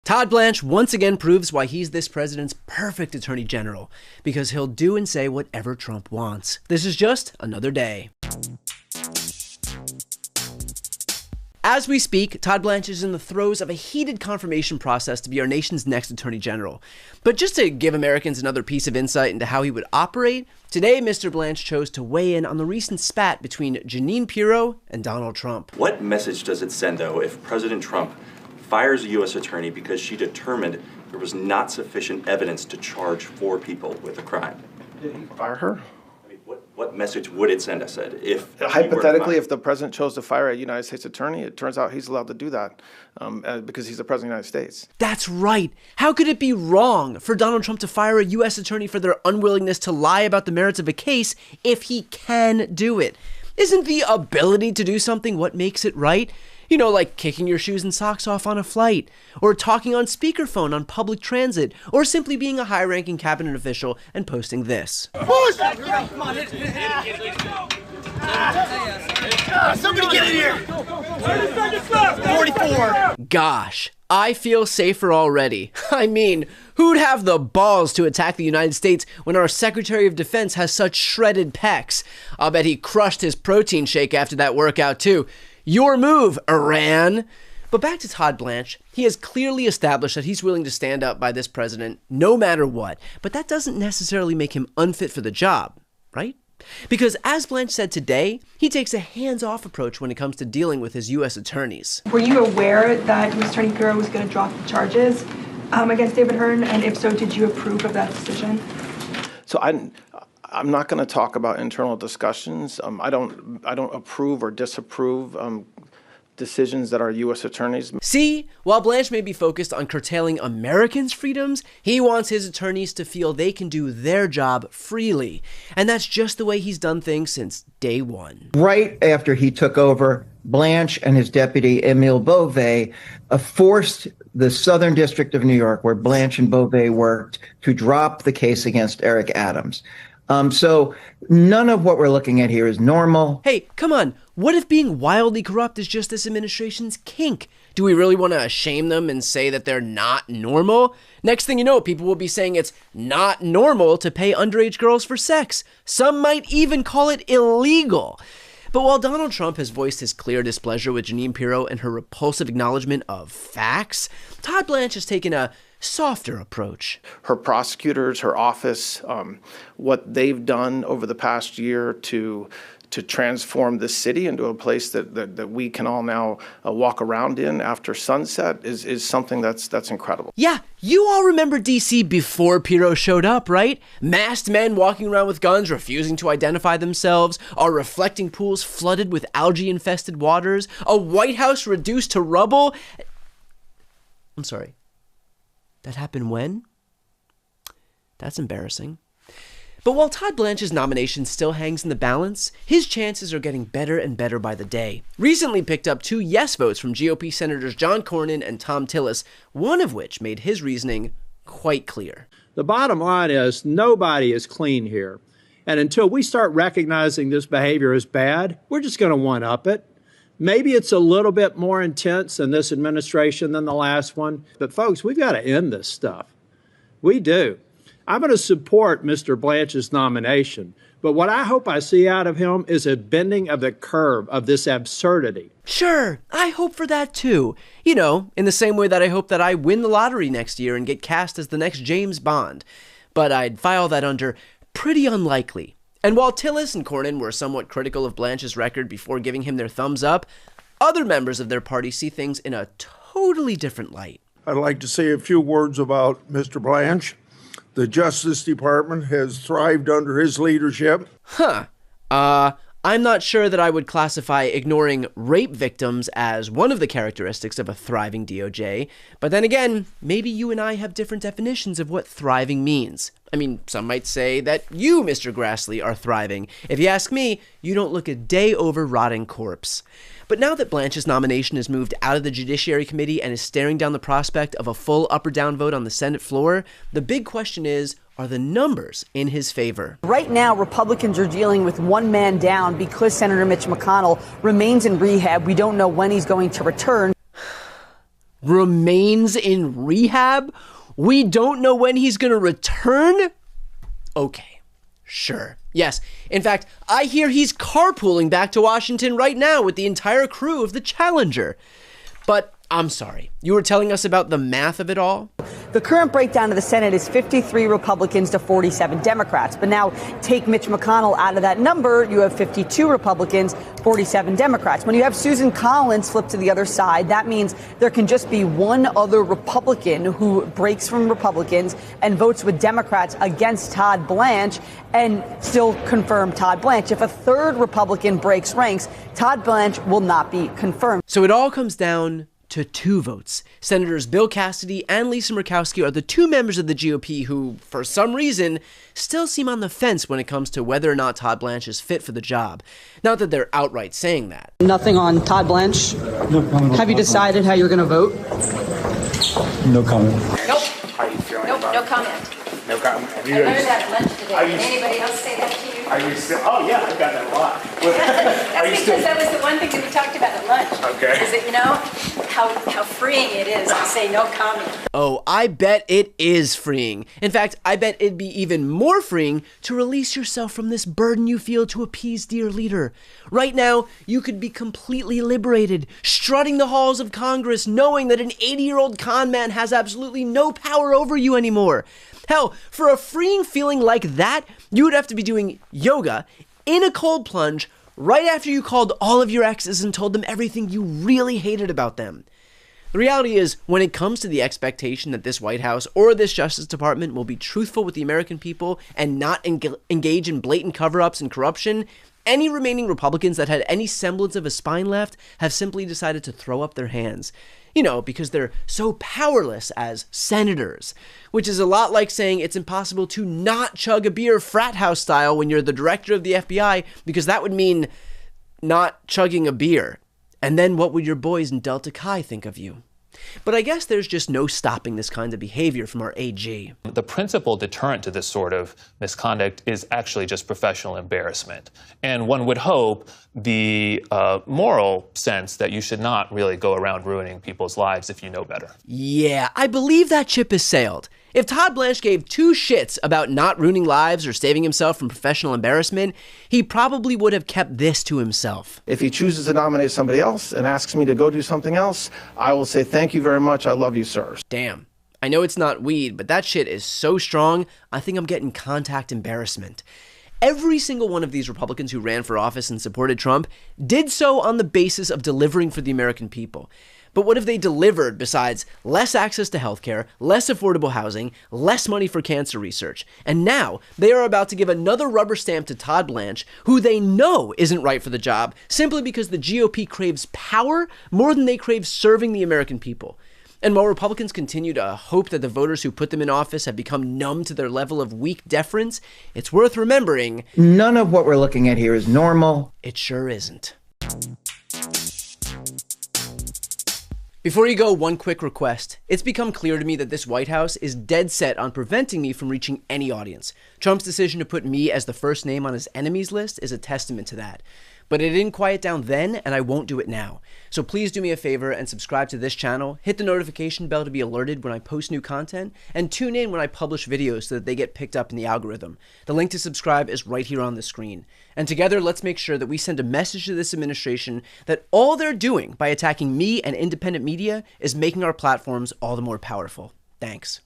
Todd Blanche once again proves why he's this president's perfect attorney general, because he'll do and say whatever Trump wants. This is just another day. As we speak, Todd Blanche is in the throes of a heated confirmation process to be our nation's next attorney general. But just to give Americans another piece of insight into how he would operate, today Mr. Blanche chose to weigh in on the recent spat between Jeanine Pirro and Donald Trump. What message does it send, though, if President Trump fires a U.S. attorney because she determined there was not sufficient evidence to charge 4 people with a crime? Did he fire her? What message would it send us if hypothetically, if the president chose to fire a United States attorney, it turns out he's allowed to do that because he's the president of the United States. That's right. How could it be wrong for Donald Trump to fire a U.S. attorney for their unwillingness to lie about the merits of a case if he can do it? Isn't the ability to do something what makes it right? You know, like kicking your shoes and socks off on a flight, or talking on speakerphone on public transit, or simply being a high-ranking cabinet official and posting this. Push! Somebody get in here! 44! Gosh, I feel safer already. I mean, who'd have the balls to attack the United States when our Secretary of Defense has such shredded pecs? I'll bet he crushed his protein shake after that workout too. Your move, Iran. But back to Todd Blanche. He has clearly established that he's willing to stand up by this president no matter what. But that doesn't necessarily make him unfit for the job, right? Because as Blanche said today, he takes a hands-off approach when it comes to dealing with his U.S. attorneys. Were you aware that U.S. Attorney Pirro was going to drop the charges against David Hearn? And if so, did you approve of that decision? So I'm not going to talk about internal discussions. I don't approve or disapprove decisions that are U.S. attorneys. See, while Blanche may be focused on curtailing Americans' freedoms, he wants his attorneys to feel they can do their job freely. And that's just the way he's done things since day one. Right after he took over, Blanche and his deputy, Emile Beauvais, forced the Southern District of New York, where Blanche and Beauvais worked, to drop the case against Eric Adams. So none of what we're looking at here is normal. Hey, come on. What if being wildly corrupt is just this administration's kink? Do we really want to shame them and say that they're not normal? Next thing you know, people will be saying it's not normal to pay underage girls for sex. Some might even call it illegal. But while Donald Trump has voiced his clear displeasure with Jeanine Pirro and her repulsive acknowledgement of facts, Todd Blanche has taken a softer approach. Her prosecutors, her office, what they've done over the past year to transform this city into a place that we can all now walk around in after sunset is something that's incredible. Yeah, you all remember D.C. before Pirro showed up, right? Masked men walking around with guns, refusing to identify themselves, our reflecting pools flooded with algae-infested waters, a White House reduced to rubble. I'm sorry. That happened when? That's embarrassing. But while Todd Blanche's nomination still hangs in the balance, his chances are getting better and better by the day. Recently picked up 2 yes votes from GOP Senators John Cornyn and Thom Tillis, one of which made his reasoning quite clear. The bottom line is nobody is clean here. And until we start recognizing this behavior as bad, we're just going to one-up it. Maybe it's a little bit more intense in this administration than the last one. But folks, we've got to end this stuff. We do. I'm going to support Mr. Blanche's nomination. But what I hope I see out of him is a bending of the curve of this absurdity. Sure, I hope for that too. You know, in the same way that I hope that I win the lottery next year and get cast as the next James Bond. But I'd file that under pretty unlikely. And while Tillis and Cornyn were somewhat critical of Blanche's record before giving him their thumbs up, other members of their party see things in a totally different light. I'd like to say a few words about Mr. Blanche. The Justice Department has thrived under his leadership. I'm not sure that I would classify ignoring rape victims as one of the characteristics of a thriving DOJ. But then again, maybe you and I have different definitions of what thriving means. I mean, some might say that you, Mr. Grassley, are thriving. If you ask me, you don't look a day over rotting corpse. But now that Blanche's nomination has moved out of the Judiciary Committee and is staring down the prospect of a full up or down vote on the Senate floor, the big question is, are the numbers in his favor? Right now, Republicans are dealing with one man down because Senator Mitch McConnell remains in rehab. We don't know when he's going to return. remains in rehab? We don't know when he's going to return? Okay, sure. Yes, in fact, I hear he's carpooling back to Washington right now with the entire crew of the Challenger. But I'm sorry, you were telling us about the math of it all? The current breakdown of the Senate is 53 Republicans to 47 Democrats. But now take Mitch McConnell out of that number, you have 52 Republicans, 47 Democrats. When you have Susan Collins flip to the other side, that means there can just be one other Republican who breaks from Republicans and votes with Democrats against Todd Blanche and still confirm Todd Blanche. If a third Republican breaks ranks, Todd Blanche will not be confirmed. So it all comes down to 2 votes. Senators Bill Cassidy and Lisa Murkowski are the 2 members of the GOP who, for some reason, still seem on the fence when it comes to whether or not Todd Blanche is fit for the job. Not that they're outright saying that. Nothing on Todd Blanche? No comment. Have you decided how you're going to vote? No comment. Nope. How are you feeling? Nope, no comment. No comment. I learned that at lunch today. Did anybody else say that to you? Are you still? Oh yeah, I've got that a lot. That's because that was the one thing that we talked about at lunch. Okay. Is that, you know, how freeing it is to say no comment. Oh, I bet it is freeing. In fact, I bet it'd be even more freeing to release yourself from this burden you feel to appease dear leader. Right now, you could be completely liberated, strutting the halls of Congress, knowing that an 80-year-old con man has absolutely no power over you anymore. Hell, for a freeing feeling like that, you would have to be doing yoga in a cold plunge right after you called all of your exes and told them everything you really hated about them. The reality is, when it comes to the expectation that this White House or this Justice Department will be truthful with the American people and not engage in blatant cover-ups and corruption, any remaining Republicans that had any semblance of a spine left have simply decided to throw up their hands. You know, because they're so powerless as senators, which is a lot like saying it's impossible to not chug a beer frat house style when you're the director of the FBI, because that would mean not chugging a beer. And then what would your boys in Delta Chi think of you? But I guess there's just no stopping this kind of behavior from our AG. The principal deterrent to this sort of misconduct is actually just professional embarrassment. And one would hope the moral sense that you should not really go around ruining people's lives if you know better. Yeah, I believe that ship has sailed. If Todd Blanche gave 2 shits about not ruining lives or saving himself from professional embarrassment, he probably would have kept this to himself. If he chooses to nominate somebody else and asks me to go do something else, I will say, thank you very much. I love you, sir. Damn. I know it's not weed, but that shit is so strong, I think I'm getting contact embarrassment. Every single one of these Republicans who ran for office and supported Trump did so on the basis of delivering for the American people. But what have they delivered besides less access to healthcare, less affordable housing, less money for cancer research? And now they are about to give another rubber stamp to Todd Blanche, who they know isn't right for the job, simply because the GOP craves power more than they crave serving the American people. And while Republicans continue to hope that the voters who put them in office have become numb to their level of weak deference, it's worth remembering, none of what we're looking at here is normal. It sure isn't. Before you go, one quick request. It's become clear to me that this White House is dead set on preventing me from reaching any audience. Trump's decision to put me as the first name on his enemies list is a testament to that. But it didn't quiet down then, and I won't do it now. So please do me a favor and subscribe to this channel, hit the notification bell to be alerted when I post new content, and tune in when I publish videos so that they get picked up in the algorithm. The link to subscribe is right here on the screen. And together, let's make sure that we send a message to this administration that all they're doing by attacking me and independent media is making our platforms all the more powerful. Thanks.